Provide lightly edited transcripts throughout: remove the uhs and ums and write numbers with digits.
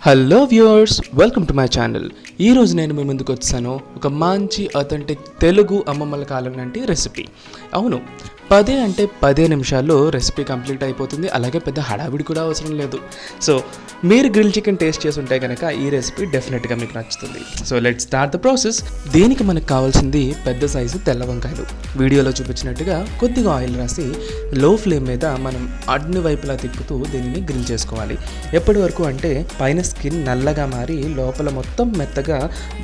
Hello viewers, welcome to my channel. ఈరోజు నేను మీ ముందుకు వచ్చాను ఒక మంచి అథెంటిక్ తెలుగు అమ్మమ్మల కాలం లాంటి రెసిపీ. అవును, 10 నిమిషాల్లో రెసిపీ కంప్లీట్ అయిపోతుంది. అలాగే పెద్ద హడావిడి కూడా అవసరం లేదు. సో మీరు గ్రిల్ చికెన్ టేస్ట్ చేసి ఉంటే కనుక ఈ రెసిపీ డెఫినెట్గా మీకు నచ్చుతుంది. So let start the process. దీనికి మనకు కావాల్సింది పెద్ద సైజు తెల్ల వంకాయలు. వీడియోలో చూపించినట్టుగా కొద్దిగా ఆయిల్ రాసి లో ఫ్లేమ్ మీద మనం అన్ని వైపులా తిప్పుతూ దీనిని గ్రిల్ చేసుకోవాలి. ఎప్పటి వరకు అంటే పైన స్కిన్ నల్లగా మారి లోపల మొత్తం మెత్తగా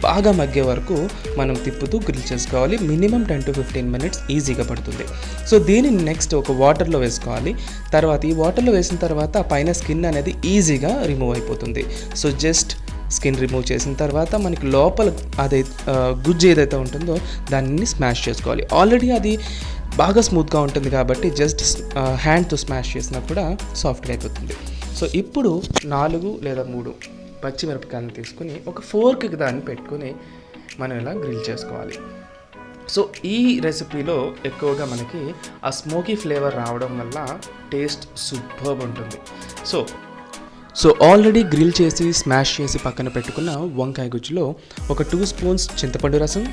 బాగా మగ్గే వరకు మనం తిప్పుతూ గ్రిల్ చేసుకోవాలి. మినిమం 10 to 15 minutes ఈజీగా పడుతుంది. సో దీనిని నెక్స్ట్ ఒక వాటర్లో వేసుకోవాలి. తర్వాత ఈ వాటర్లో వేసిన తర్వాత పైన స్కిన్ అనేది ఈజీగా రిమూవ్ అయిపోతుంది. సో జస్ట్ స్కిన్ రిమూవ్ చేసిన తర్వాత మనకి లోపల అదే గుజ్జు ఏదైతే ఉంటుందో దాన్ని స్మాష్ చేసుకోవాలి. ఆల్రెడీ అది బాగా స్మూత్గా ఉంటుంది కాబట్టి జస్ట్ హ్యాండ్తో స్మాష్ చేసినా కూడా సాఫ్ట్గా అయిపోతుంది. సో ఇప్పుడు 4 లేదా 3 పచ్చిమిరపకాయలను తీసుకుని ఒక ఫోర్క్కి దాన్ని పెట్టుకుని మనం ఇలా గ్రిల్ చేసుకోవాలి. సో ఈ రెసిపీలో ఎక్కువగా మనకి ఆ స్మోకీ ఫ్లేవర్ రావడం వల్ల టేస్ట్ సూపర్బ్ ఉంటుంది. సో ఆల్రెడీ గ్రిల్ చేసి స్మాష్ చేసి పక్కన పెట్టుకున్న వంకాయ గుజ్జులో ఒక 2 స్పూన్స్ చింతపండు రసం,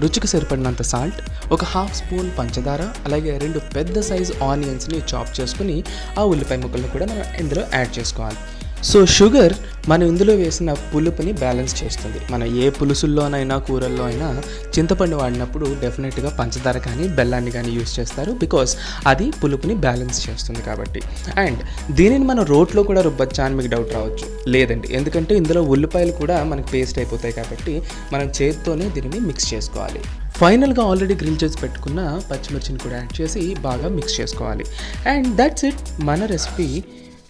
రుచికి సరిపడినంత సాల్ట్, ఒక 1/2 స్పూన్ పంచదార, అలాగే 2 పెద్ద సైజ్ ఆనియన్స్ని చాప్ చేసుకుని ఆ ఉల్లిపాయ ముక్కలను కూడా మనం ఇందులో యాడ్ చేసుకోవాలి. సో షుగర్ మనం ఇందులో వేసిన పులుపుని బ్యాలెన్స్ చేస్తుంది. మన ఏ పులుసుల్లోనైనా కూరల్లో అయినా చింతపండు వాడినప్పుడు డెఫినెట్గా పంచదార కానీ బెల్లాన్ని కానీ యూస్ చేస్తారు, బికాస్ అది పులుపుని బ్యాలెన్స్ చేస్తుంది కాబట్టి. అండ్ దీనిని మనం రోట్లో కూడా రుబ్బచ్చా అని మీకు డౌట్ రావచ్చు. లేదండి, ఎందుకంటే ఇందులో ఉల్లిపాయలు కూడా మనకి పేస్ట్ అయిపోతాయి కాబట్టి మనం చేతితోనే దీనిని మిక్స్ చేసుకోవాలి. ఫైనల్గా ఆల్రెడీ గ్రిల్ చేసి పెట్టుకున్న పచ్చిమిర్చిని కూడా యాడ్ చేసి బాగా మిక్స్ చేసుకోవాలి. అండ్ దట్స్ ఇట్, మన రెసిపీ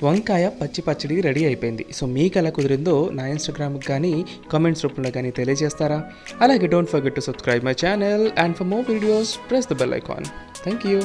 వంకాయ పచ్చడి రెడీ అయిపోయింది. సో మీకు ఎలా కుదిరిందో నా ఇన్స్టాగ్రామ్కి కానీ కామెంట్స్ రూపంలో కానీ తెలియజేస్తారా? అలాగే don't forget to subscribe my channel and for more videos press the bell icon. Thank you.